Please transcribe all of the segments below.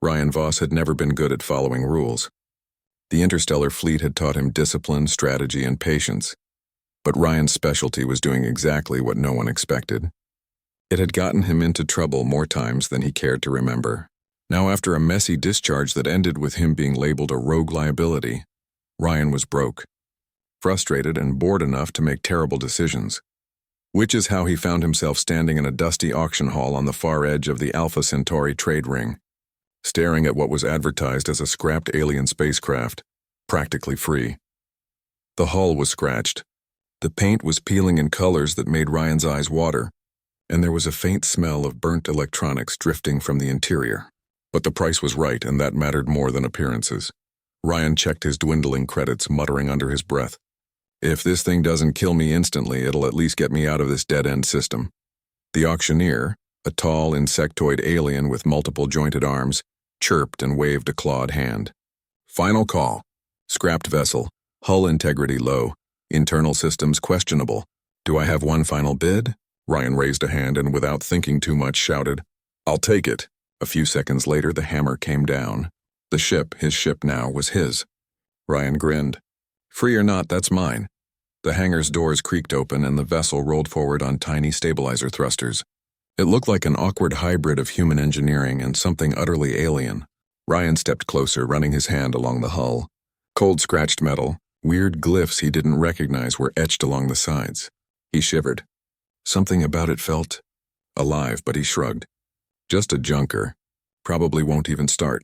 Ryan Voss had never been good at following rules. The interstellar fleet had taught him discipline, strategy, and patience. But Ryan's specialty was doing exactly what no one expected. It had gotten him into trouble more times than he cared to remember. Now, after a messy discharge that ended with him being labeled a rogue liability, Ryan was broke, frustrated and bored enough to make terrible decisions. Which is how he found himself standing in a dusty auction hall on the far edge of the Alpha Centauri trade ring, staring at what was advertised as a scrapped alien spacecraft, practically free. The hull was scratched. The paint was peeling in colors that made Ryan's eyes water, and there was a faint smell of burnt electronics drifting from the interior. But the price was right, and that mattered more than appearances. Ryan checked his dwindling credits, muttering under his breath, "If this thing doesn't kill me instantly, it'll at least get me out of this dead-end system." The auctioneer, a tall insectoid alien with multiple jointed arms, chirped and waved a clawed hand. "Final call. Scrapped vessel. Hull integrity low. Internal systems questionable. Do I have one final bid?" Ryan raised a hand and without thinking too much shouted, "I'll take it." A few seconds later, the hammer came down. The ship, his ship now, was his. Ryan grinned. "Free or not, that's mine." The hangar's doors creaked open and the vessel rolled forward on tiny stabilizer thrusters. It looked like an awkward hybrid of human engineering and something utterly alien. Ryan stepped closer, running his hand along the hull. Cold scratched metal, weird glyphs he didn't recognize were etched along the sides. He shivered. Something about it felt alive, but he shrugged. Just a junker. Probably won't even start.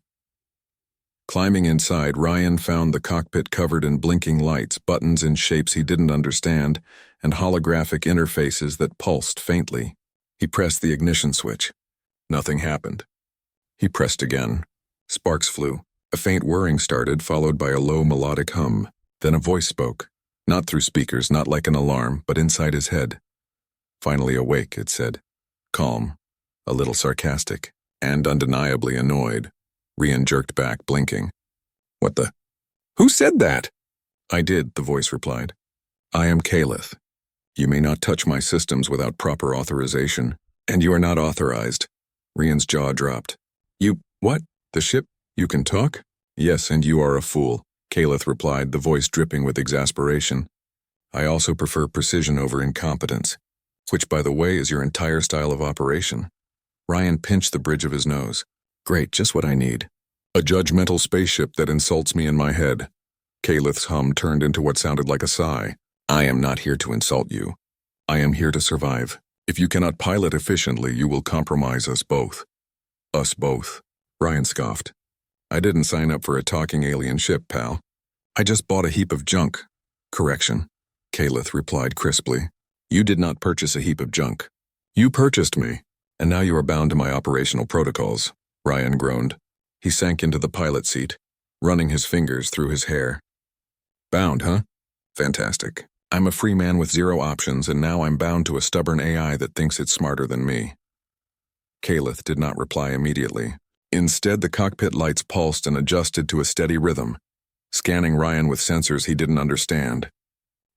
Climbing inside, Ryan found the cockpit covered in blinking lights, buttons in shapes he didn't understand, and holographic interfaces that pulsed faintly. He pressed the ignition switch. Nothing happened. He pressed again. Sparks flew. A faint whirring started, followed by a low melodic hum. Then a voice spoke. Not through speakers, not like an alarm, but inside his head. "Finally awake," it said. Calm, a little sarcastic, and undeniably annoyed. Ryan jerked back, blinking. "What the? Who said that?" "I did," the voice replied. "I am Calith. You may not touch my systems without proper authorization, and you are not authorized." Ryan's jaw dropped. "You, what? The ship? You can talk?" "Yes, and you are a fool," Calith replied, the voice dripping with exasperation. "I also prefer precision over incompetence, which, by the way, is your entire style of operation." Ryan pinched the bridge of his nose. "Great, just what I need. A judgmental spaceship that insults me in my head." Calith's hum turned into what sounded like a sigh. "I am not here to insult you. I am here to survive. If you cannot pilot efficiently, you will compromise us both." "Us both," Ryan scoffed. "I didn't sign up for a talking alien ship, pal. I just bought a heap of junk." "Correction," Calith replied crisply. "You did not purchase a heap of junk. You purchased me, and now you are bound to my operational protocols." Ryan groaned. He sank into the pilot seat, running his fingers through his hair. "Bound, huh? Fantastic. I'm a free man with zero options, and now I'm bound to a stubborn AI that thinks it's smarter than me." Calith did not reply immediately. Instead, the cockpit lights pulsed and adjusted to a steady rhythm, scanning Ryan with sensors he didn't understand.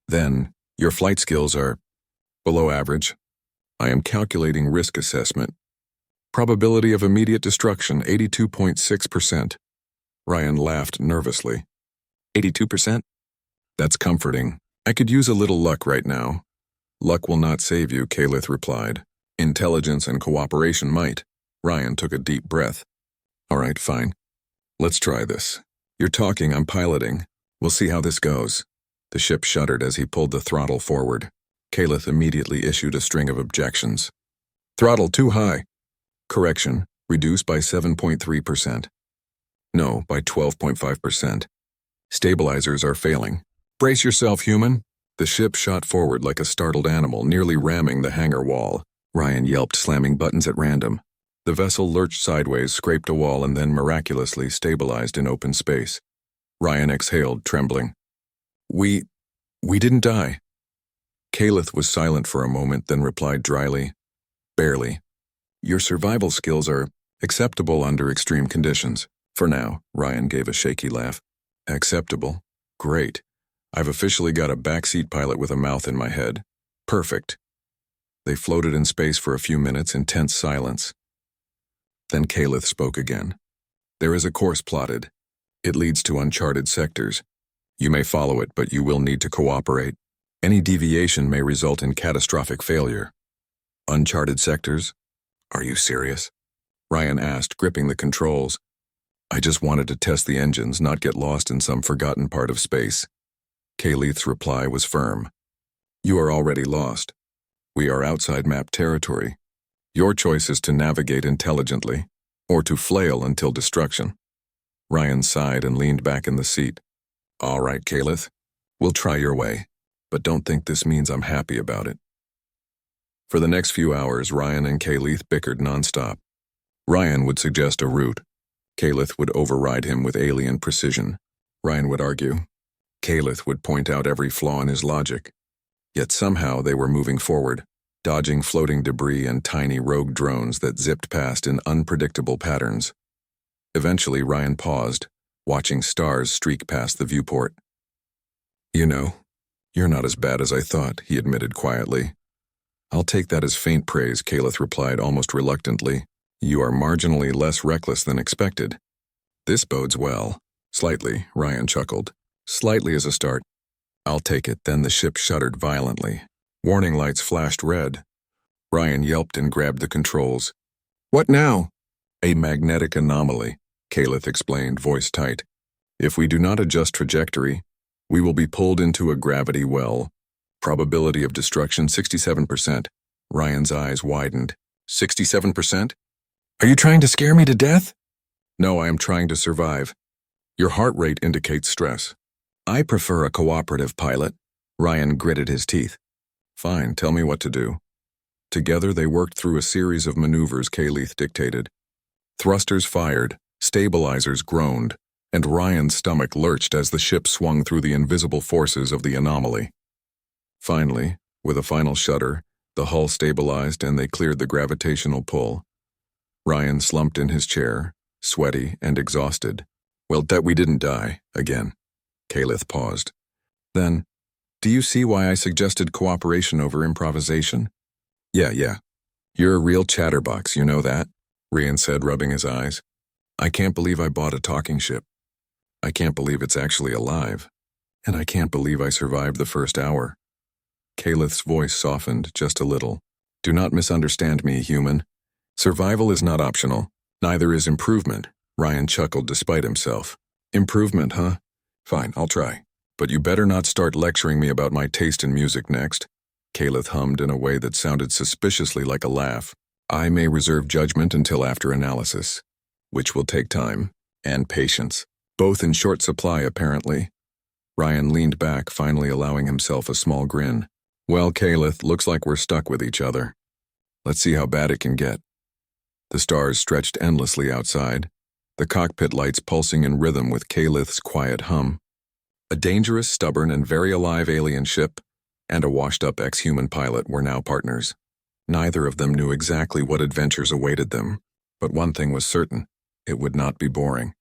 Then, "Your flight skills are below average. I am calculating risk assessment. Probability of immediate destruction, 82.6%. Ryan laughed nervously. 82%? That's comforting. I could use a little luck right now. Luck will not save you, Calith replied. Intelligence and cooperation might. Ryan took a deep breath. All right, fine. Let's try this. You're talking, I'm piloting. We'll see how this goes. The ship shuddered as he pulled the throttle forward. Calith immediately issued a string of objections. Throttle too high. Correction, reduce by 7.3%. No, by 12.5%. Stabilizers are failing. Brace yourself, human. The ship shot forward like a startled animal, nearly ramming the hangar wall. Ryan yelped, slamming buttons at random. The vessel lurched sideways, scraped a wall, and then miraculously stabilized in open space. Ryan exhaled, trembling. We didn't die. Calith was silent for a moment, then replied dryly, Barely. Your survival skills are acceptable under extreme conditions. For now, Ryan gave a shaky laugh. Acceptable? Great. I've officially got a backseat pilot with a mouth in my head. Perfect. They floated in space for a few minutes in tense silence. Then Calith spoke again. There is a course plotted. It leads to uncharted sectors. You may follow it, but you will need to cooperate. Any deviation may result in catastrophic failure. Uncharted sectors? Are you serious? Ryan asked, gripping the controls. I just wanted to test the engines, not get lost in some forgotten part of space. Kayleith's reply was firm. You are already lost. We are outside map territory. Your choice is to navigate intelligently, or to flail until destruction. Ryan sighed and leaned back in the seat. All right, Kayleith. We'll try your way, but don't think this means I'm happy about it. For the next few hours, Ryan and Kayleith bickered nonstop. Ryan would suggest a route. Kayleith would override him with alien precision. Ryan would argue. Kayleith would point out every flaw in his logic. Yet somehow they were moving forward, dodging floating debris and tiny rogue drones that zipped past in unpredictable patterns. Eventually, Ryan paused, watching stars streak past the viewport. You know, you're not as bad as I thought, he admitted quietly. I'll take that as faint praise, Kayleith replied almost reluctantly. You are marginally less reckless than expected. This bodes well. Slightly, Ryan chuckled. Slightly as a start. I'll take it. Then the ship shuddered violently. Warning lights flashed red. Ryan yelped and grabbed the controls. What now? A magnetic anomaly, Kayleith explained, voice tight. If we do not adjust trajectory, we will be pulled into a gravity well. Probability of destruction 67%. Ryan's eyes widened. 67%? Are you trying to scare me to death? No, I am trying to survive. Your heart rate indicates stress. I prefer a cooperative pilot. Ryan gritted his teeth. Fine, tell me what to do. Together they worked through a series of maneuvers Kayleith dictated. Thrusters fired, stabilizers groaned, and Ryan's stomach lurched as the ship swung through the invisible forces of the anomaly. Finally, with a final shudder, the hull stabilized and they cleared the gravitational pull. Ryan slumped in his chair, sweaty and exhausted. Well, that we didn't die, again. Kayleith paused. Then, do you see why I suggested cooperation over improvisation? Yeah. You're a real chatterbox, you know that? Ryan said, rubbing his eyes. I can't believe I bought a talking ship. I can't believe it's actually alive. And I can't believe I survived the first hour. Kayleith's voice softened just a little. Do not misunderstand me, human. Survival is not optional. Neither is improvement. Ryan chuckled despite himself. Improvement, huh? Fine, I'll try. But you better not start lecturing me about my taste in music next. Kayleith hummed in a way that sounded suspiciously like a laugh. I may reserve judgment until after analysis, which will take time and patience, both in short supply apparently. Ryan leaned back, finally allowing himself a small grin. Well, Kayleith, looks like we're stuck with each other. Let's see how bad it can get. The stars stretched endlessly outside, the cockpit lights pulsing in rhythm with Kayleith's quiet hum. A dangerous, stubborn, and very alive alien ship and a washed-up ex-human pilot were now partners. Neither of them knew exactly what adventures awaited them, but one thing was certain: it would not be boring.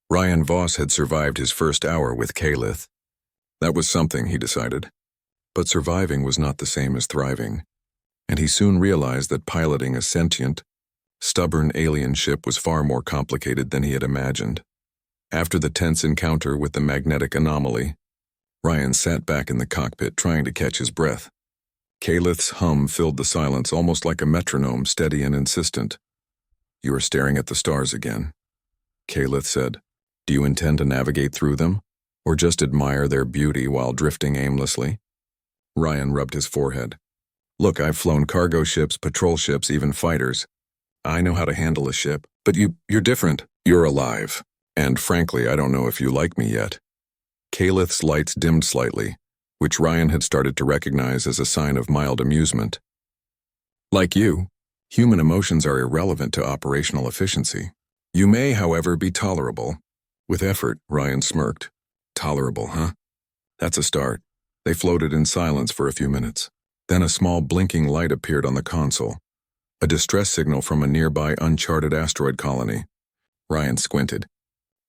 Ryan Voss had survived his first hour with Kayleith. That was something, he decided. But surviving was not the same as thriving, and he soon realized that piloting a sentient, stubborn alien ship was far more complicated than he had imagined. After the tense encounter with the magnetic anomaly, Ryan sat back in the cockpit trying to catch his breath. Kayleith's hum filled the silence almost like a metronome, steady and insistent. You are staring at the stars again, Kayleith said. Do you intend to navigate through them, or just admire their beauty while drifting aimlessly? Ryan rubbed his forehead. Look, I've flown cargo ships, patrol ships, even fighters. I know how to handle a ship, but you're different. You're alive. And frankly, I don't know if you like me yet. Kayleith's lights dimmed slightly, which Ryan had started to recognize as a sign of mild amusement. Like you, human emotions are irrelevant to operational efficiency. You may, however, be tolerable. With effort, Ryan smirked. Tolerable, huh? That's a start. They floated in silence for a few minutes. Then a small blinking light appeared on the console. A distress signal from a nearby uncharted asteroid colony. Ryan squinted.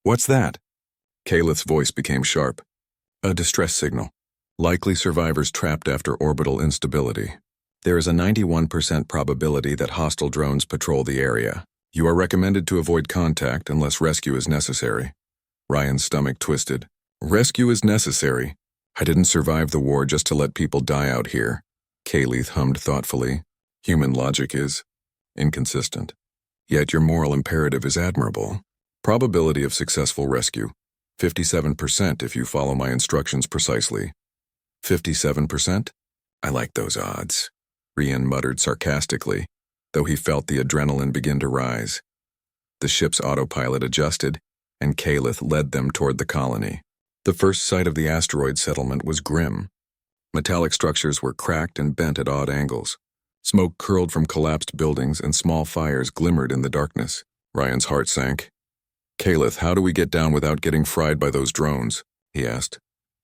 What's that? Kayleith's voice became sharp. A distress signal. Likely survivors trapped after orbital instability. There is a 91% probability that hostile drones patrol the area. You are recommended to avoid contact unless rescue is necessary. Ryan's stomach twisted. Rescue is necessary. I didn't survive the war just to let people die out here. Kayleith hummed thoughtfully. Human logic is inconsistent. Yet your moral imperative is admirable. Probability of successful rescue. 57% if you follow my instructions precisely. 57%? I like those odds. Ryan muttered sarcastically, though he felt the adrenaline begin to rise. The ship's autopilot adjusted, and Kayleith led them toward the colony. The first sight of the asteroid settlement was grim. Metallic structures were cracked and bent at odd angles. Smoke curled from collapsed buildings and small fires glimmered in the darkness. Ryan's heart sank. Kayleith, how do we get down without getting fried by those drones? He asked.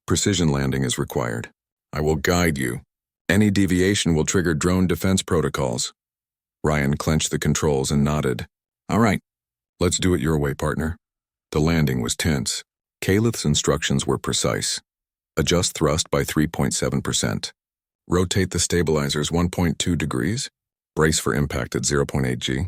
Precision landing is required. I will guide you. Any deviation will trigger drone defense protocols. Ryan clenched the controls and nodded. All right, let's do it your way, partner. The landing was tense. Kayleith's instructions were precise. Adjust thrust by 3.7%. Rotate the stabilizers 1.2 degrees. Brace for impact at 0.8 G.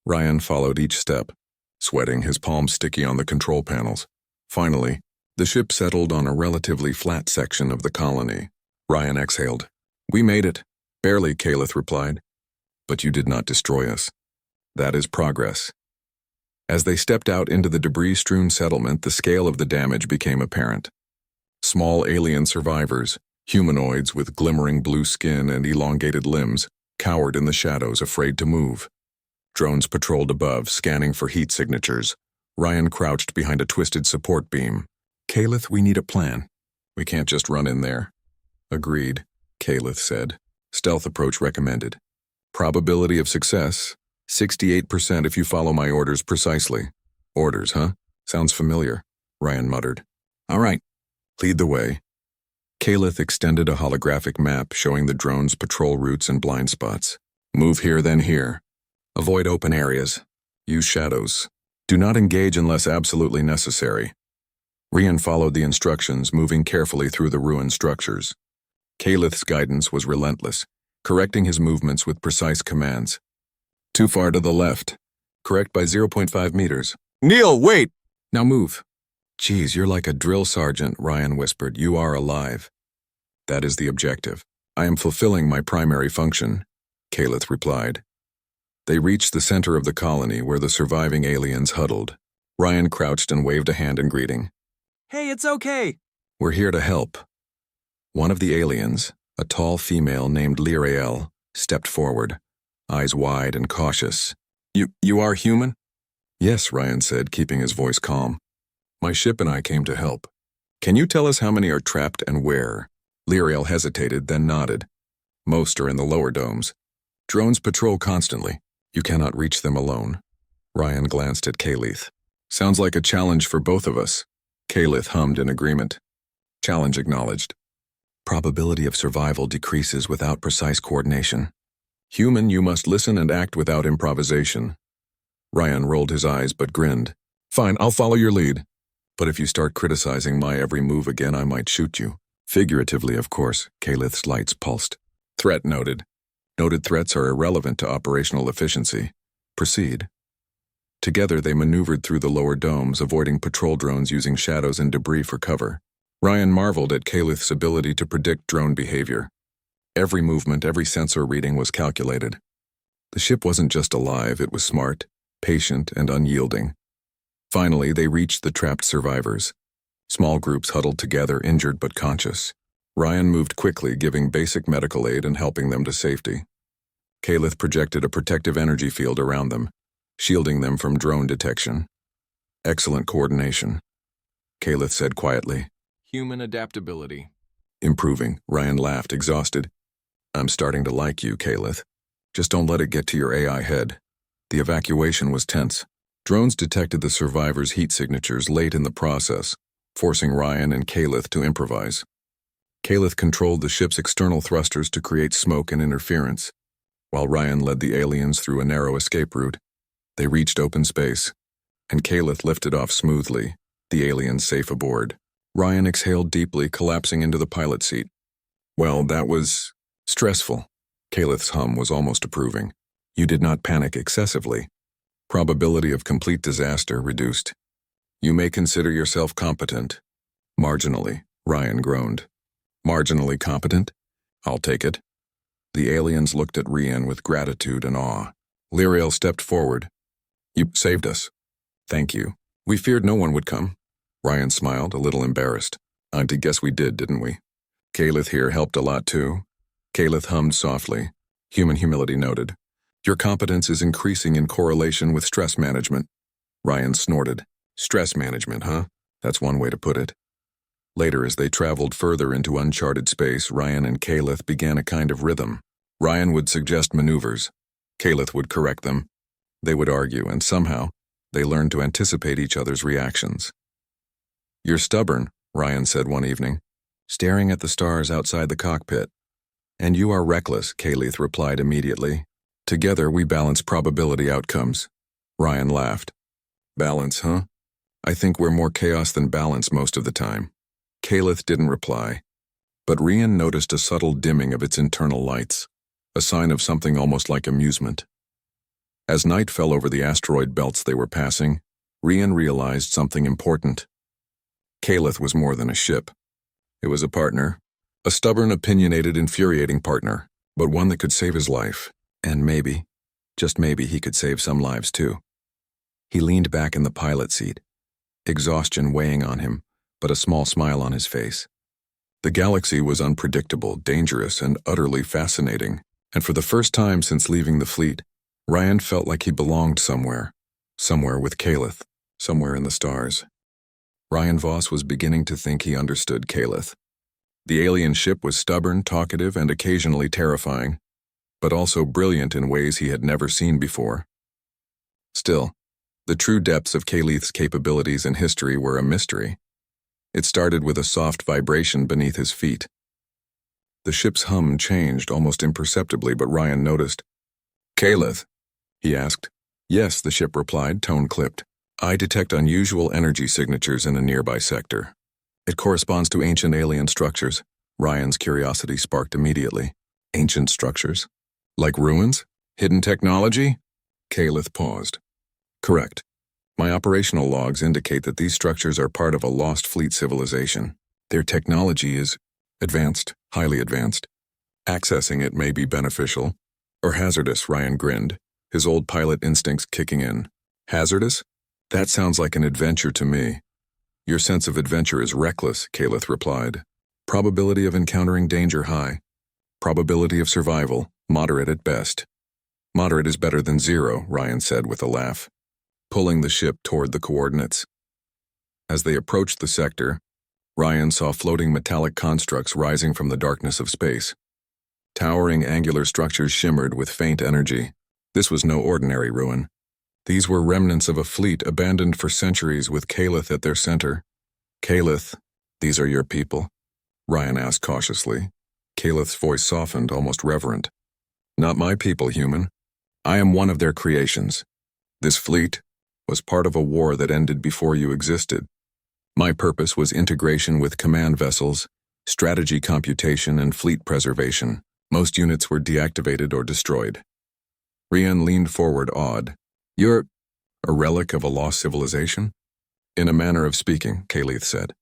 Ryan followed each step, sweating, his palms sticky on the control panels. Finally, the ship settled on a relatively flat section of the colony. Ryan exhaled. We made it. Barely, Kayleith replied. But you did not destroy us. That is progress. As they stepped out into the debris-strewn settlement, the scale of the damage became apparent. Small alien survivors, humanoids with glimmering blue skin and elongated limbs, cowered in the shadows, afraid to move. Drones patrolled above, scanning for heat signatures. Ryan crouched behind a twisted support beam. Kayleith, we need a plan. We can't just run in there. Agreed, Kayleith said. Stealth approach recommended. Probability of success, 68% if you follow my orders precisely. Orders, huh? Sounds familiar, Ryan muttered. All right, lead the way. Kayleith extended a holographic map showing the drone's patrol routes and blind spots. Move here, then here. Avoid open areas. Use shadows. Do not engage unless absolutely necessary. Ryan followed the instructions, moving carefully through the ruined structures. Kayleith's guidance was relentless, correcting his movements with precise commands. Too far to the left. Correct by 0.5 meters. Neil, wait! Now move. Geez, you're like a drill sergeant, Ryan whispered. You are alive. That is the objective. I am fulfilling my primary function, Kayleith replied. They reached the center of the colony where the surviving aliens huddled. Ryan crouched and waved a hand in greeting. Hey, it's okay. We're here to help. One of the aliens, a tall female named Lirael, stepped forward, eyes wide and cautious. You are human? Yes, Ryan said, keeping his voice calm. My ship and I came to help. Can you tell us how many are trapped and where? Lirael hesitated, then nodded. Most are in the lower domes. Drones patrol constantly. You cannot reach them alone. Ryan glanced at Kayleith. Sounds like a challenge for both of us. Kayleith hummed in agreement. Challenge acknowledged. Probability of survival decreases without precise coordination. Human, you must listen and act without improvisation. Ryan rolled his eyes but grinned. Fine, I'll follow your lead. But if you start criticizing my every move again, I might shoot you. Figuratively, of course, Kayleith's lights pulsed. Threat noted. Noted threats are irrelevant to operational efficiency. Proceed. Together they maneuvered through the lower domes, avoiding patrol drones using shadows and debris for cover. Ryan marveled at Kayleith's ability to predict drone behavior. Every movement, every sensor reading was calculated. The ship wasn't just alive, it was smart, patient, and unyielding. Finally, they reached the trapped survivors. Small groups huddled together, injured but conscious. Ryan moved quickly, giving basic medical aid and helping them to safety. Kayleith projected a protective energy field around them, shielding them from drone detection. Excellent coordination, Kayleith said quietly. Human adaptability. Improving, Ryan laughed, exhausted. I'm starting to like you, Kayleith. Just don't let it get to your AI head. The evacuation was tense. Drones detected the survivors' heat signatures late in the process, forcing Ryan and Kayleith to improvise. Kayleith controlled the ship's external thrusters to create smoke and interference, while Ryan led the aliens through a narrow escape route. They reached open space, and Kayleith lifted off smoothly, the aliens safe aboard. Ryan exhaled deeply, collapsing into the pilot seat. Well, that was stressful. Kayleith's hum was almost approving. You did not panic excessively. Probability of complete disaster reduced. You may consider yourself competent. Marginally, Ryan groaned. Marginally competent? I'll take it. The aliens looked at Ryan with gratitude and awe. Lyriel stepped forward. You saved us. Thank you. We feared no one would come. Ryan smiled, a little embarrassed. I guess we did, didn't we? Kaleth here helped a lot too. Kaleth hummed softly. Human humility noted. Your competence is increasing in correlation with stress management. Ryan snorted. Stress management, huh? That's one way to put it. Later, as they traveled further into uncharted space, Ryan and Kaleth began a kind of rhythm. Ryan would suggest maneuvers. Kaleth would correct them. They would argue, and somehow, they learned to anticipate each other's reactions. You're stubborn, Ryan said one evening, staring at the stars outside the cockpit. And you are reckless, Kaleth replied immediately. Together, we balance probability outcomes. Ryan laughed. Balance, huh? I think we're more chaos than balance most of the time. Kaleth didn't reply, but Ryan noticed a subtle dimming of its internal lights, a sign of something almost like amusement. As night fell over the asteroid belts they were passing, Ryan realized something important. Kaleth was more than a ship. It was a partner, a stubborn, opinionated, infuriating partner, but one that could save his life, and maybe, just maybe, he could save some lives too. He leaned back in the pilot seat, exhaustion weighing on him, but a small smile on his face. The galaxy was unpredictable, dangerous, and utterly fascinating, and for the first time since leaving the fleet, Ryan felt like he belonged somewhere with Kaleth, somewhere in the stars. Ryan Voss was beginning to think he understood Kaleth. The alien ship was stubborn, talkative, and occasionally terrifying, but also brilliant in ways he had never seen before. Still, the true depths of Kaleth's capabilities and history were a mystery. It started with a soft vibration beneath his feet. The ship's hum changed almost imperceptibly, but Ryan noticed. Kaleth? He asked. Yes, the ship replied, tone clipped. I detect unusual energy signatures in a nearby sector. It corresponds to ancient alien structures. Ryan's curiosity sparked immediately. Ancient structures? Like ruins? Hidden technology? Kaleth paused. Correct. My operational logs indicate that these structures are part of a lost fleet civilization. Their technology is advanced, highly advanced. Accessing it may be beneficial or hazardous, Ryan grinned, his old pilot instincts kicking in. Hazardous? That sounds like an adventure to me. Your sense of adventure is reckless, Kaleth replied. Probability of encountering danger high. Probability of survival, moderate at best. Moderate is better than zero, Ryan said with a laugh, pulling the ship toward the coordinates. As they approached the sector, Ryan saw floating metallic constructs rising from the darkness of space. Towering angular structures shimmered with faint energy. This was no ordinary ruin. These were remnants of a fleet abandoned for centuries with Kaleth at their center. Kaleth, these are your people? Ryan asked cautiously. Kaleth's voice softened, almost reverent. Not my people, human. I am one of their creations. This fleet was part of a war that ended before you existed. My purpose was integration with command vessels, strategy computation, and fleet preservation. Most units were deactivated or destroyed. Ryan leaned forward, awed. You're a relic of a lost civilization? In a manner of speaking, Kaleth said.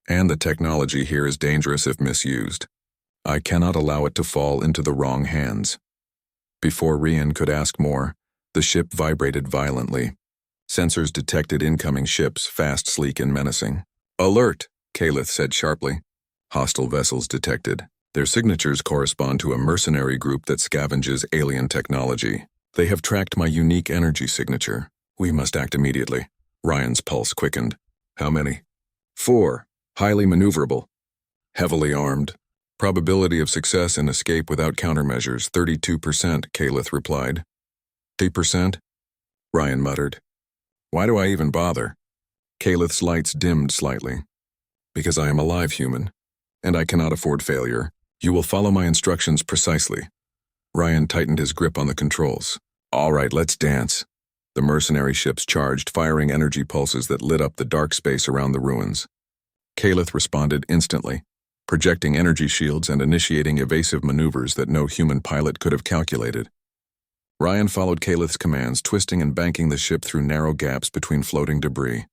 And the technology here is dangerous if misused. I cannot allow it to fall into the wrong hands. Before Ryan could ask more, the ship vibrated violently. Sensors detected incoming ships, fast, sleek, and menacing. Alert, Kaleth said sharply. Hostile vessels detected. Their signatures correspond to a mercenary group that scavenges alien technology. They have tracked my unique energy signature. We must act immediately. Ryan's pulse quickened. How many? 4. Highly maneuverable. Heavily armed. Probability of success in escape without countermeasures, 32%, Kaleth replied. 8%? Ryan muttered. Why do I even bother? Kaleth's lights dimmed slightly. Because I am a live human, and I cannot afford failure. You will follow my instructions precisely. Ryan tightened his grip on the controls. All right, let's dance. The mercenary ships charged, firing energy pulses that lit up the dark space around the ruins. Kaleth responded instantly, projecting energy shields and initiating evasive maneuvers that no human pilot could have calculated. Ryan followed Kaleth's commands, twisting and banking the ship through narrow gaps between floating debris.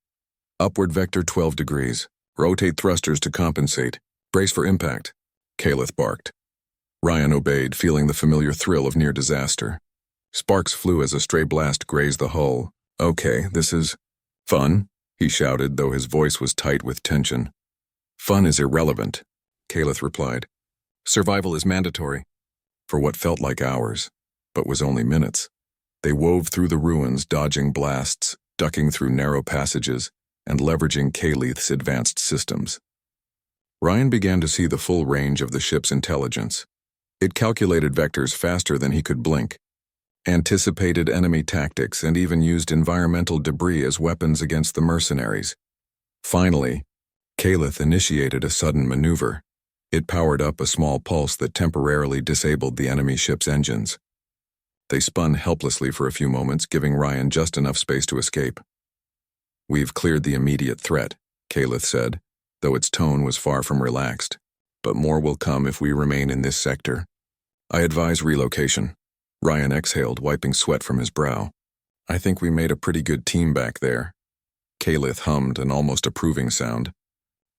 Upward vector 12 degrees. Rotate thrusters to compensate. Brace for impact, Kaleth barked. Ryan obeyed, feeling the familiar thrill of near disaster. Sparks flew as a stray blast grazed the hull. Okay, this is fun, he shouted, though his voice was tight with tension. Fun is irrelevant, Kaleth replied. Survival is mandatory. For what felt like hours, but was only minutes. They wove through the ruins, dodging blasts, ducking through narrow passages, and leveraging Kaleth's advanced systems. Ryan began to see the full range of the ship's intelligence. It calculated vectors faster than he could blink, anticipated enemy tactics, and even used environmental debris as weapons against the mercenaries. Finally, Kaleth initiated a sudden maneuver. It powered up a small pulse that temporarily disabled the enemy ship's engines. They spun helplessly for a few moments, giving Ryan just enough space to escape. We've cleared the immediate threat, Kaleth said, though its tone was far from relaxed. But more will come if we remain in this sector. I advise relocation. Ryan exhaled, wiping sweat from his brow. I think we made a pretty good team back there. Kaleth hummed, an almost approving sound.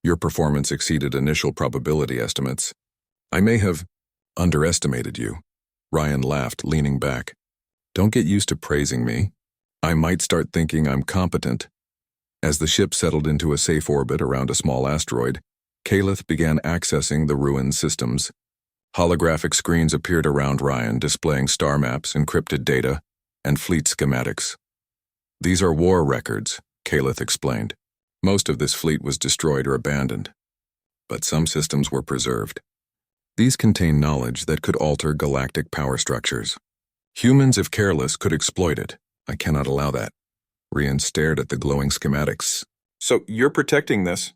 Your performance exceeded initial probability estimates. I may have underestimated you. Ryan laughed, leaning back. Don't get used to praising me. I might start thinking I'm competent. As the ship settled into a safe orbit around a small asteroid, Kaleth began accessing the ruined systems. Holographic screens appeared around Ryan, displaying star maps, encrypted data, and fleet schematics. These are war records, Kaleth explained. Most of this fleet was destroyed or abandoned, but some systems were preserved. These contain knowledge that could alter galactic power structures. Humans, if careless, could exploit it. I cannot allow that. Ryan stared at the glowing schematics. So you're protecting this?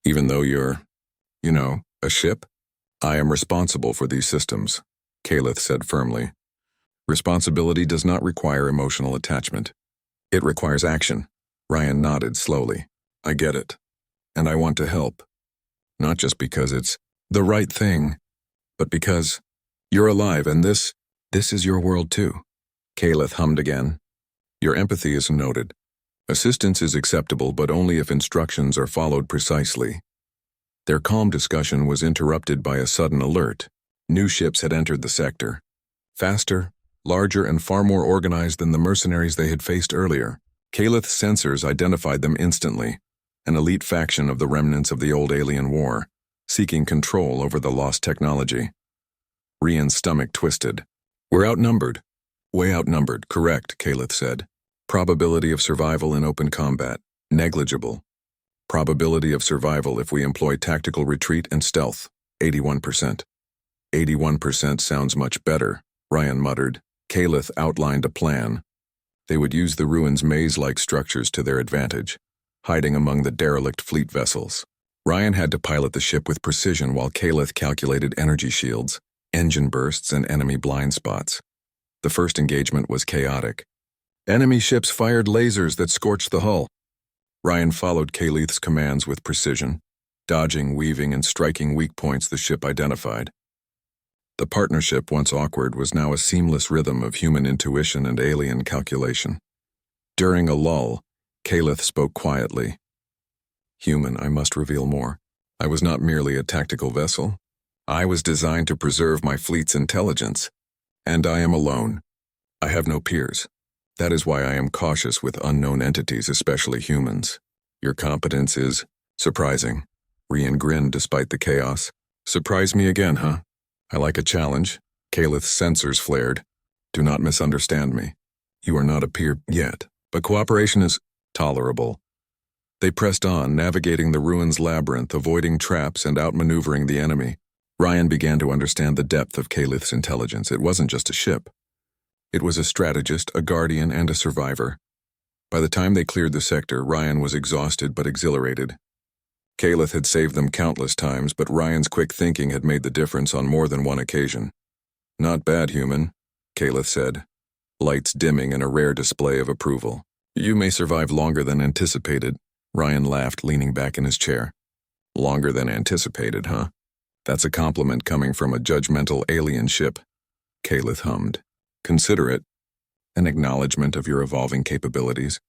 Even though you're, a ship? I am responsible for these systems, Kaleth said firmly. Responsibility does not require emotional attachment. It requires action. Ryan nodded slowly. I get it. And I want to help. Not just because it's the right thing, but because you're alive and this is your world too. Kaleth hummed again. Your empathy is noted. Assistance is acceptable, but only if instructions are followed precisely. Their calm discussion was interrupted by a sudden alert. New ships had entered the sector. Faster, larger, and far more organized than the mercenaries they had faced earlier. Kaleth's sensors identified them instantly, an elite faction of the remnants of the old alien war, seeking control over the lost technology. Ryan's stomach twisted. We're outnumbered. Way outnumbered, correct, Kaleth said. Probability of survival in open combat, negligible. Probability of survival if we employ tactical retreat and stealth, 81%. 81% sounds much better, Ryan muttered. Kaleth outlined a plan. They would use the ruins' maze-like structures to their advantage, hiding among the derelict fleet vessels. Ryan had to pilot the ship with precision while Kaleth calculated energy shields, engine bursts, and enemy blind spots. The first engagement was chaotic. Enemy ships fired lasers that scorched the hull. Ryan followed Kaleth's commands with precision, dodging, weaving, and striking weak points the ship identified. The partnership, once awkward, was now a seamless rhythm of human intuition and alien calculation. During a lull, Kaleth spoke quietly. Human, I must reveal more. I was not merely a tactical vessel. I was designed to preserve my fleet's intelligence. And I am alone. I have no peers. That is why I am cautious with unknown entities, especially humans. Your competence is surprising. Ryan grinned despite the chaos. Surprise me again, huh? I like a challenge. Kaleth's sensors flared. Do not misunderstand me. You are not a peer yet, but cooperation is tolerable. They pressed on, navigating the ruins' labyrinth, avoiding traps and outmaneuvering the enemy. Ryan began to understand the depth of Kaleth's intelligence. It wasn't just a ship. It was a strategist, a guardian, and a survivor. By the time they cleared the sector, Ryan was exhausted but exhilarated. Kaleth had saved them countless times, but Ryan's quick thinking had made the difference on more than one occasion. Not bad, human, Kaleth said, lights dimming in a rare display of approval. You may survive longer than anticipated, Ryan laughed, leaning back in his chair. Longer than anticipated, huh? That's a compliment coming from a judgmental alien ship, Kaleth hummed. Consider it. an acknowledgement of your evolving capabilities.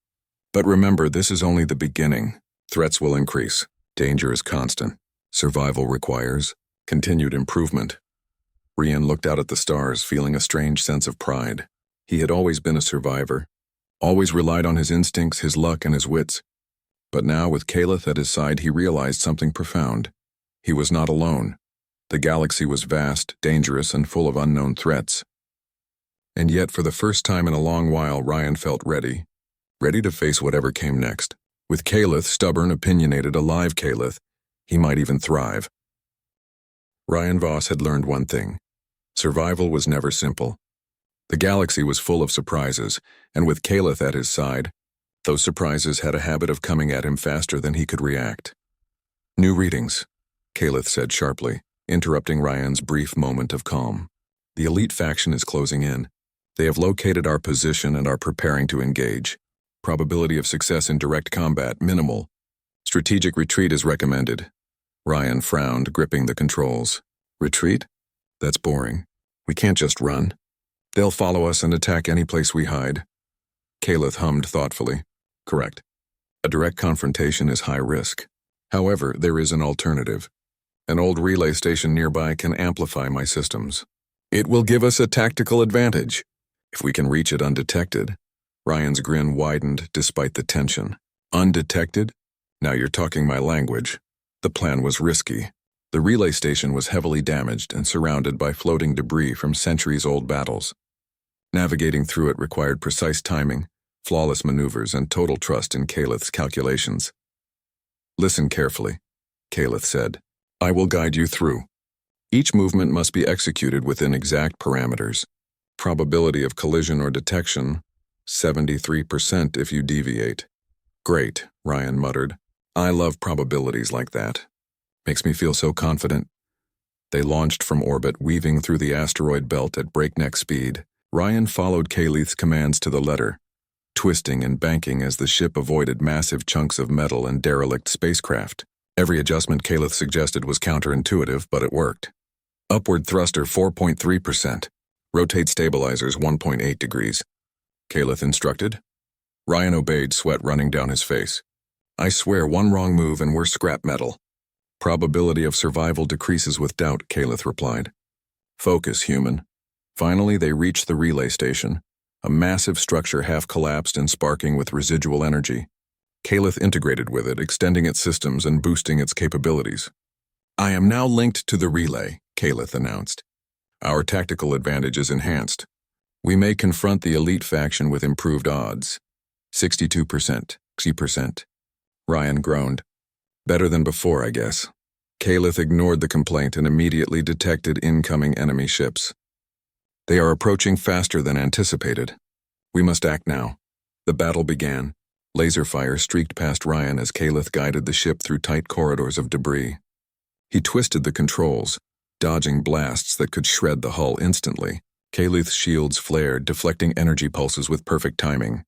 But remember, this is only the beginning. Threats will increase. Danger is constant. Survival requires continued improvement. Rian looked out at the stars, feeling a strange sense of pride. He had always been a survivor, always relied on his instincts, his luck, and his wits. But now, with Caleth at his side, he realized something profound. He was not alone. The galaxy was vast, dangerous, and full of unknown threats. And yet, for the first time in a long while, Rian felt ready to face whatever came next. With Caleth, stubborn, opinionated, alive Caleth, he might even thrive. Rian Voss had learned one thing. Survival was never simple. The galaxy was full of surprises, and with Caleth at his side, those surprises had a habit of coming at him faster than he could react. New readings, Caleth said sharply, interrupting Rian's brief moment of calm. The elite faction is closing in. They have located our position and are preparing to engage. Probability of success in direct combat, minimal. Strategic retreat is recommended. Rian frowned, gripping the controls. Retreat? That's boring. We can't just run. They'll follow us and attack any place we hide. Caleth hummed thoughtfully. Correct. A direct confrontation is high risk. However, there is an alternative. An old relay station nearby can amplify my systems. It will give us a tactical advantage. If we can reach it undetected. Rian's grin widened despite the tension. Undetected? Now you're talking my language. The plan was risky. The relay station was heavily damaged and surrounded by floating debris from centuries-old battles. Navigating through it required precise timing, flawless maneuvers, and total trust in Caleth's calculations. Listen carefully, Caleth said. I will guide you through. Each movement must be executed within exact parameters. Probability of collision or detection, 73% if you deviate. Great, Rian muttered. I love probabilities like that. Makes me feel so confident. They launched from orbit, weaving through the asteroid belt at breakneck speed. Rian followed Caleth's commands to the letter, twisting and banking as the ship avoided massive chunks of metal and derelict spacecraft. Every adjustment Caleth suggested was counterintuitive, but it worked. Upward thruster 4.3%. Rotate stabilizers 1.8 degrees. Caleth instructed. Rian obeyed, sweat running down his face. I swear, one wrong move and we're scrap metal. Probability of survival decreases with doubt, Caleth replied. Focus, human. Finally, they reached the relay station, a massive structure half-collapsed and sparking with residual energy. Caleth integrated with it, extending its systems and boosting its capabilities. I am now linked to the relay, Caleth announced. Our tactical advantage is enhanced. We may confront the elite faction with improved odds. 62%, 60%. Rian groaned. Better than before, I guess. Caleth ignored the complaint and immediately detected incoming enemy ships. They are approaching faster than anticipated. We must act now. The battle began. Laser fire streaked past Rian as Caleth guided the ship through tight corridors of debris. He twisted the controls, dodging blasts that could shred the hull instantly. Caleth's shields flared, deflecting energy pulses with perfect timing.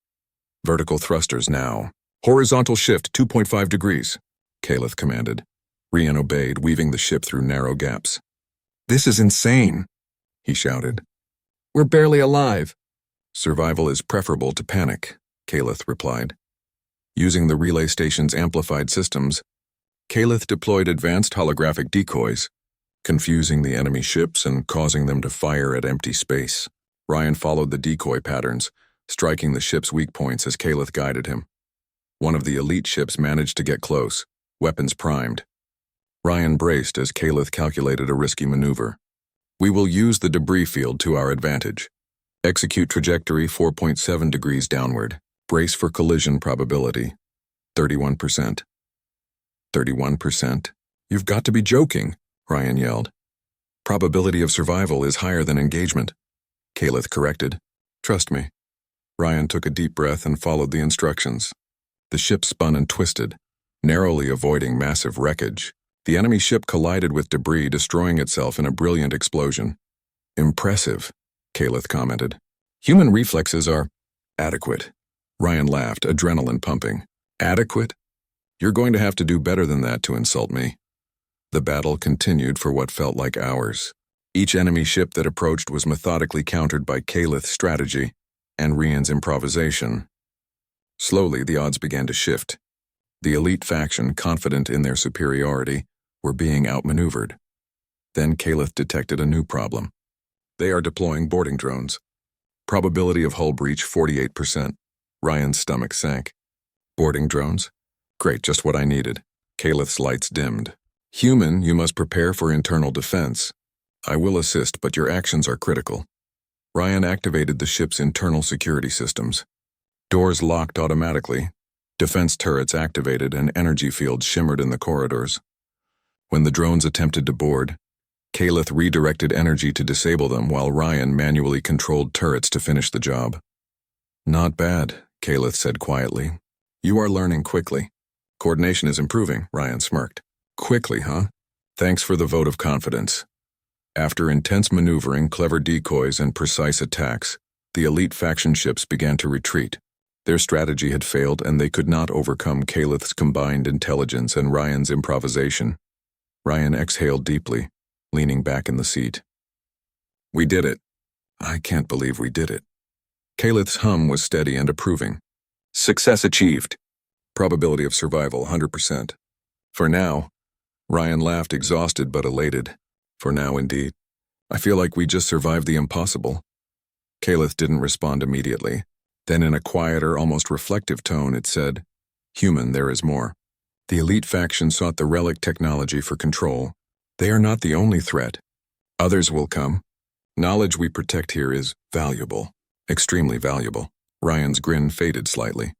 Vertical thrusters now. Horizontal shift 2.5 degrees, Caleth commanded. Rian obeyed, weaving the ship through narrow gaps. This is insane, he shouted. We're barely alive. Survival is preferable to panic, Caleth replied. Using the relay station's amplified systems, Caleth deployed advanced holographic decoys, confusing the enemy ships and causing them to fire at empty space. Rian followed the decoy patterns, striking the ship's weak points as Caleth guided him. One of the elite ships managed to get close, weapons primed. Rian braced as Caleth calculated a risky maneuver. We will use the debris field to our advantage. Execute trajectory 4.7 degrees downward. Brace for collision probability. 31%. 31%? You've got to be joking, Rian yelled. Probability of survival is higher than engagement, Caleth corrected. Trust me. Rian took a deep breath and followed the instructions. The ship spun and twisted, narrowly avoiding massive wreckage. The enemy ship collided with debris, destroying itself in a brilliant explosion. Impressive, Caleth commented. Human reflexes are adequate. Rian laughed, adrenaline pumping. Adequate? You're going to have to do better than that to insult me. The battle continued for what felt like hours. Each enemy ship that approached was methodically countered by Caleth's strategy, and Rian's improvisation. Slowly, the odds began to shift. The elite faction, confident in their superiority, were being outmaneuvered. Then Caliph detected a new problem. They are deploying boarding drones. Probability of hull breach 48%. Ryan's stomach sank. Boarding drones? Great, just what I needed. Caliph's lights dimmed. Human, you must prepare for internal defense. I will assist, but your actions are critical. Ryan activated the ship's internal security systems. Doors locked automatically. Defense turrets activated and energy fields shimmered in the corridors. When the drones attempted to board, Caliph redirected energy to disable them while Ryan manually controlled turrets to finish the job. Not bad, Caliph said quietly. You are learning quickly. Coordination is improving, Ryan smirked. Quickly, huh? Thanks for the vote of confidence. After intense maneuvering, clever decoys, and precise attacks, the elite faction ships began to retreat. Their strategy had failed, and they could not overcome Caliph's combined intelligence and Ryan's improvisation. Ryan exhaled deeply, leaning back in the seat. We did it. I can't believe we did it. Caliph's hum was steady and approving. Success achieved. Probability of survival 100%. For now. Ryan laughed, exhausted but elated. For now, indeed. I feel like we just survived the impossible. Caliph didn't respond immediately. Then in a quieter, almost reflective tone, it said, Human, there is more. The elite faction sought the relic technology for control. They are not the only threat. Others will come. Knowledge we protect here is valuable. Extremely valuable. Ryan's grin faded slightly.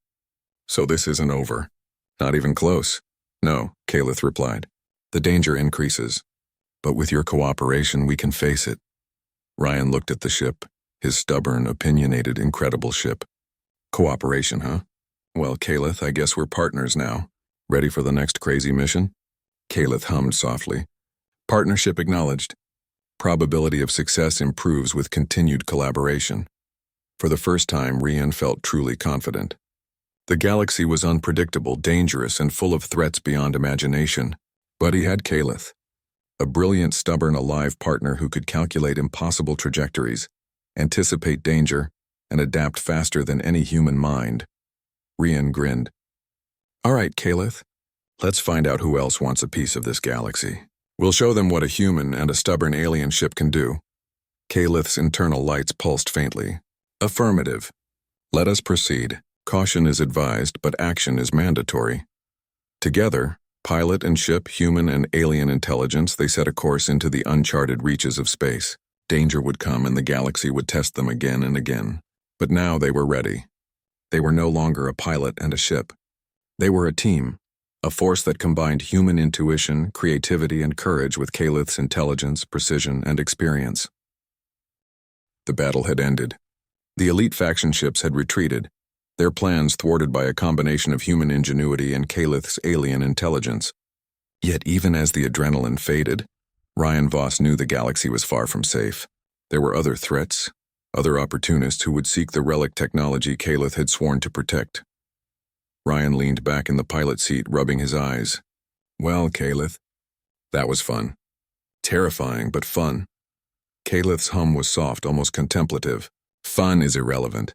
So this isn't over. Not even close. No, Caliph replied. The danger increases. But with your cooperation, we can face it. Ryan looked at the ship, his stubborn, opinionated, incredible ship. Cooperation, huh? Well, Caliph, I guess we're partners now. Ready for the next crazy mission? Caliph hummed softly. Partnership acknowledged. Probability of success improves with continued collaboration. For the first time, Ryan felt truly confident. The galaxy was unpredictable, dangerous, and full of threats beyond imagination. But he had Caliph, a brilliant, stubborn, alive partner who could calculate impossible trajectories, anticipate danger, and adapt faster than any human mind. Ryan grinned. All right, Caliph, let's find out who else wants a piece of this galaxy. We'll show them what a human and a stubborn alien ship can do. Caliph's internal lights pulsed faintly. Affirmative. Let us proceed. Caution is advised, but action is mandatory. Together, pilot and ship, human and alien intelligence, they set a course into the uncharted reaches of space. Danger would come and the galaxy would test them again and again. But now they were ready. They were no longer a pilot and a ship. They were a team, a force that combined human intuition, creativity, and courage with Caliph's intelligence, precision, and experience. The battle had ended. The elite faction ships had retreated, their plans thwarted by a combination of human ingenuity and Caliph's alien intelligence. Yet even as the adrenaline faded, Ryan Voss knew the galaxy was far from safe. There were other threats, other opportunists who would seek the relic technology Caliph had sworn to protect. Ryan leaned back in the pilot seat, rubbing his eyes. Well, Caliph, that was fun. Terrifying, but fun. Caliph's hum was soft, almost contemplative. Fun is irrelevant.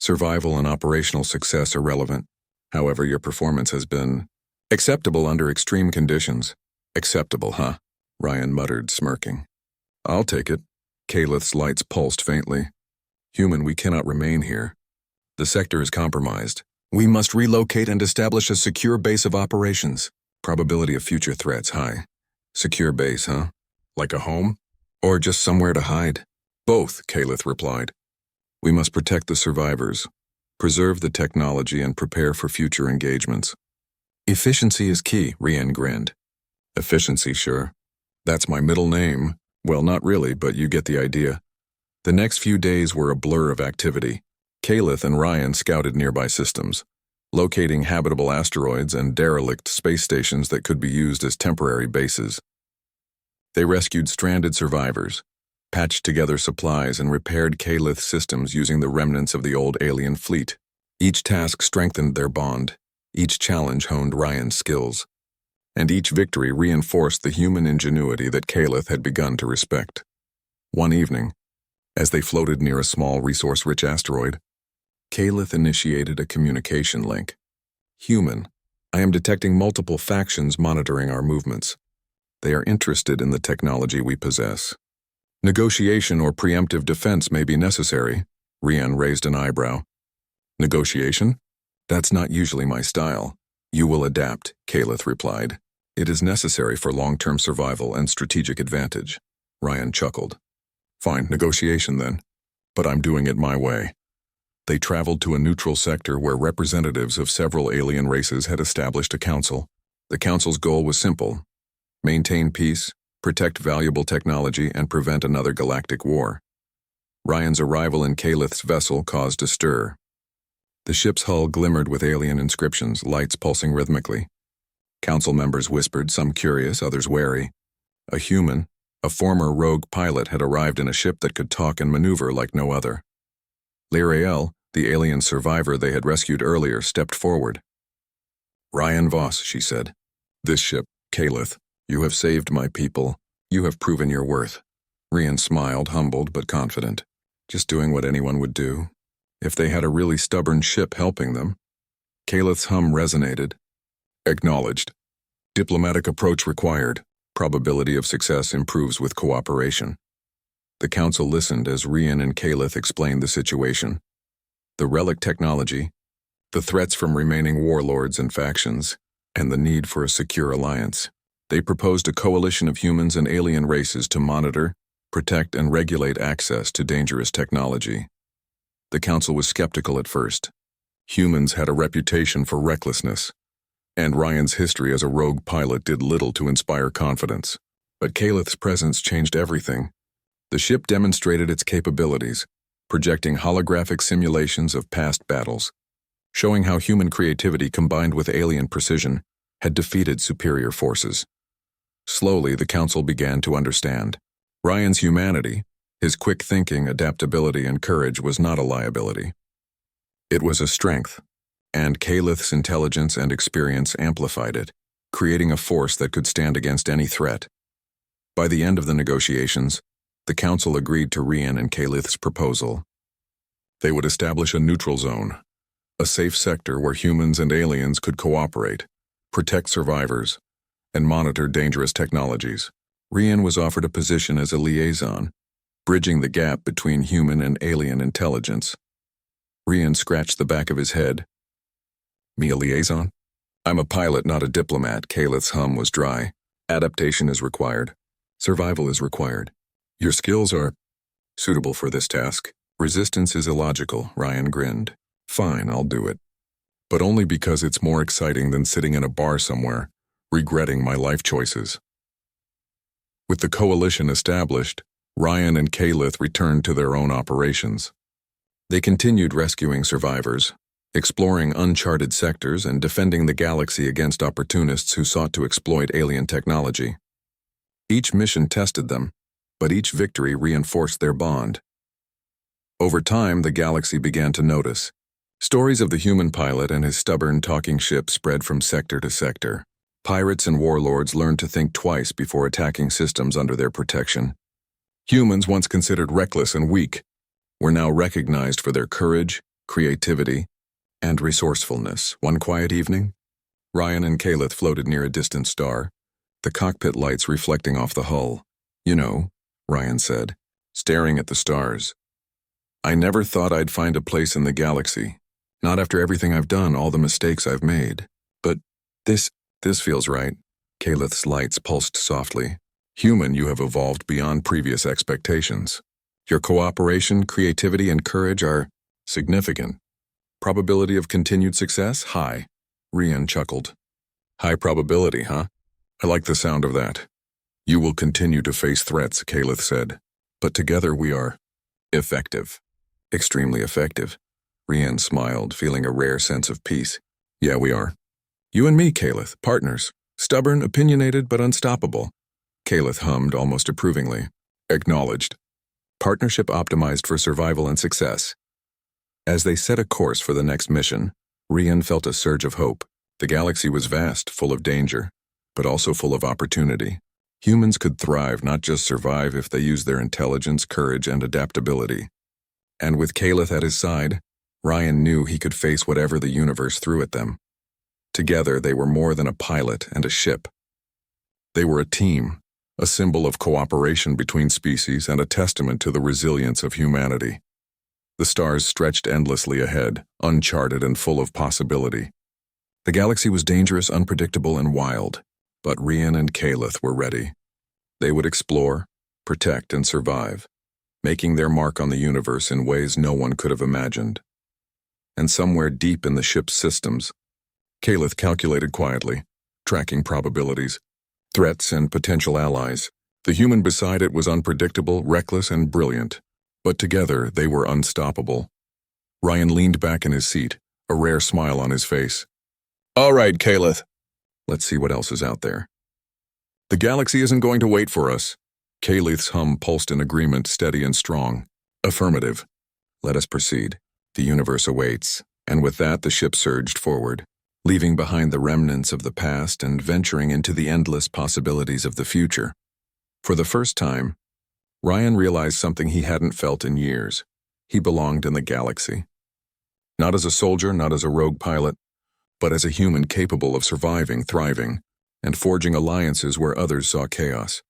Survival and operational success are relevant. However, your performance has been acceptable under extreme conditions. Acceptable, huh? Ryan muttered, smirking. I'll take it. Caliph's lights pulsed faintly. Human, we cannot remain here. The sector is compromised. We must relocate and establish a secure base of operations. Probability of future threats high. Secure base, huh? Like a home? Or just somewhere to hide? Both, Caliph replied. We must protect the survivors, preserve the technology, and prepare for future engagements. Efficiency is key, Ryan grinned. Efficiency, sure. That's my middle name. Well, not really, but you get the idea. The next few days were a blur of activity. Caliph and Ryan scouted nearby systems, locating habitable asteroids and derelict space stations that could be used as temporary bases. They rescued stranded survivors, patched together supplies, and repaired Caliph's systems using the remnants of the old alien fleet. Each task strengthened their bond, each challenge honed Ryan's skills, and each victory reinforced the human ingenuity that Caliph had begun to respect. One evening, as they floated near a small resource-rich asteroid, Kaleth initiated a communication link. Human, I am detecting multiple factions monitoring our movements. They are interested in the technology we possess. Negotiation or preemptive defense may be necessary. Rian raised an eyebrow. Negotiation? That's not usually my style. You will adapt, Kaleth replied. It is necessary for long-term survival and strategic advantage. Ryan chuckled. Fine, negotiation then. But I'm doing it my way. They traveled to a neutral sector where representatives of several alien races had established a council. The council's goal was simple: maintain peace, protect valuable technology, and prevent another galactic war. Ryan's arrival in Kaleth's vessel caused a stir. The ship's hull glimmered with alien inscriptions, lights pulsing rhythmically. Council members whispered, some curious, others wary. A human, a former rogue pilot, had arrived in a ship that could talk and maneuver like no other. Lyrael, the alien survivor they had rescued earlier, stepped forward. Ryan Voss, she said. This ship, Kaleth, you have saved my people. You have proven your worth. Rian smiled, humbled but confident. Just doing what anyone would do. If they had a really stubborn ship helping them. Kaleth's hum resonated. Acknowledged. Diplomatic approach required. Probability of success improves with cooperation. The council listened as Rian and Kaleth explained the situation. The relic technology, the threats from remaining warlords and factions, and the need for a secure alliance. They proposed a coalition of humans and alien races to monitor, protect, and regulate access to dangerous technology. The council was skeptical at first. Humans had a reputation for recklessness, and Ryan's history as a rogue pilot did little to inspire confidence. But Kaleth's presence changed everything. The ship demonstrated its capabilities, projecting holographic simulations of past battles, showing how human creativity combined with alien precision had defeated superior forces. Slowly, the council began to understand. Ryan's humanity, his quick thinking, adaptability, and courage was not a liability. It was a strength, and Kaleth's intelligence and experience amplified it, creating a force that could stand against any threat. By the end of the negotiations, the council agreed to Rian and Kaleth's proposal. They would establish a neutral zone, a safe sector where humans and aliens could cooperate, protect survivors, and monitor dangerous technologies. Rian was offered a position as a liaison, bridging the gap between human and alien intelligence. Rian scratched the back of his head. Me a liaison? I'm a pilot, not a diplomat. Kaleth's hum was dry. Adaptation is required. Survival is required. Your skills are suitable for this task. Resistance is illogical, Ryan grinned. Fine, I'll do it. But only because it's more exciting than sitting in a bar somewhere, regretting my life choices. With the coalition established, Ryan and Kaleth returned to their own operations. They continued rescuing survivors, exploring uncharted sectors, and defending the galaxy against opportunists who sought to exploit alien technology. Each mission tested them, but each victory reinforced their bond. Over time, the galaxy began to notice. Stories of the human pilot and his stubborn talking ship spread from sector to sector. Pirates and warlords learned to think twice before attacking systems under their protection. Humans, once considered reckless and weak, were now recognized for their courage, creativity, and resourcefulness. One quiet evening, Ryan and Kaleth floated near a distant star, the cockpit lights reflecting off the hull. You know, Ryan said, staring at the stars. I never thought I'd find a place in the galaxy. Not after everything I've done, all the mistakes I've made. But this feels right. Kaleth's lights pulsed softly. Human, you have evolved beyond previous expectations. Your cooperation, creativity, and courage are significant. Probability of continued success? High. Rian chuckled. High probability, huh? I like the sound of that. You will continue to face threats, Kaleth said. But together we are effective. Extremely effective. Rian smiled, feeling a rare sense of peace. Yeah, we are. You and me, Kaleth, partners. Stubborn, opinionated, but unstoppable. Kaleth hummed almost approvingly. Acknowledged. Partnership optimized for survival and success. As they set a course for the next mission, Rian felt a surge of hope. The galaxy was vast, full of danger, but also full of opportunity. Humans could thrive, not just survive, if they used their intelligence, courage, and adaptability. And with Kaleth at his side, Ryan knew he could face whatever the universe threw at them. Together, they were more than a pilot and a ship. They were a team, a symbol of cooperation between species and a testament to the resilience of humanity. The stars stretched endlessly ahead, uncharted and full of possibility. The galaxy was dangerous, unpredictable, and wild, but Ryan and Kaleth were ready. They would explore, protect, and survive, making their mark on the universe in ways no one could have imagined. And somewhere deep in the ship's systems, Kaleth calculated quietly, tracking probabilities, threats, and potential allies. The human beside it was unpredictable, reckless, and brilliant, but together they were unstoppable. Ryan leaned back in his seat, a rare smile on his face. "All right, Kaleth. Let's see what else is out there." "The galaxy isn't going to wait for us." Kaleth's hum pulsed in agreement, steady and strong. "Affirmative. Let us proceed. The universe awaits." And with that, the ship surged forward, leaving behind the remnants of the past and venturing into the endless possibilities of the future. For the first time, Ryan realized something he hadn't felt in years. He belonged in the galaxy. Not as a soldier, not as a rogue pilot, but as a human capable of surviving, thriving, and forging alliances where others saw chaos.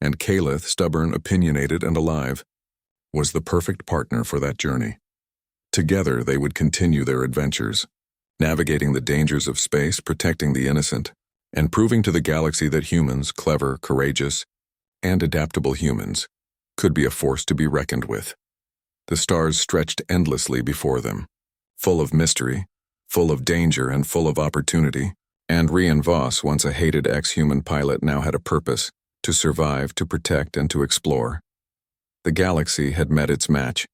And Kaleth, stubborn, opinionated, and alive, was the perfect partner for that journey. Together they would continue their adventures, navigating the dangers of space, protecting the innocent, and proving to the galaxy that humans, clever, courageous, and adaptable humans, could be a force to be reckoned with. The stars stretched endlessly before them, full of mystery, full of danger, and full of opportunity. And Ryan Voss, once a hated ex-human pilot, now had a purpose: to survive, to protect, and to explore. The galaxy had met its match,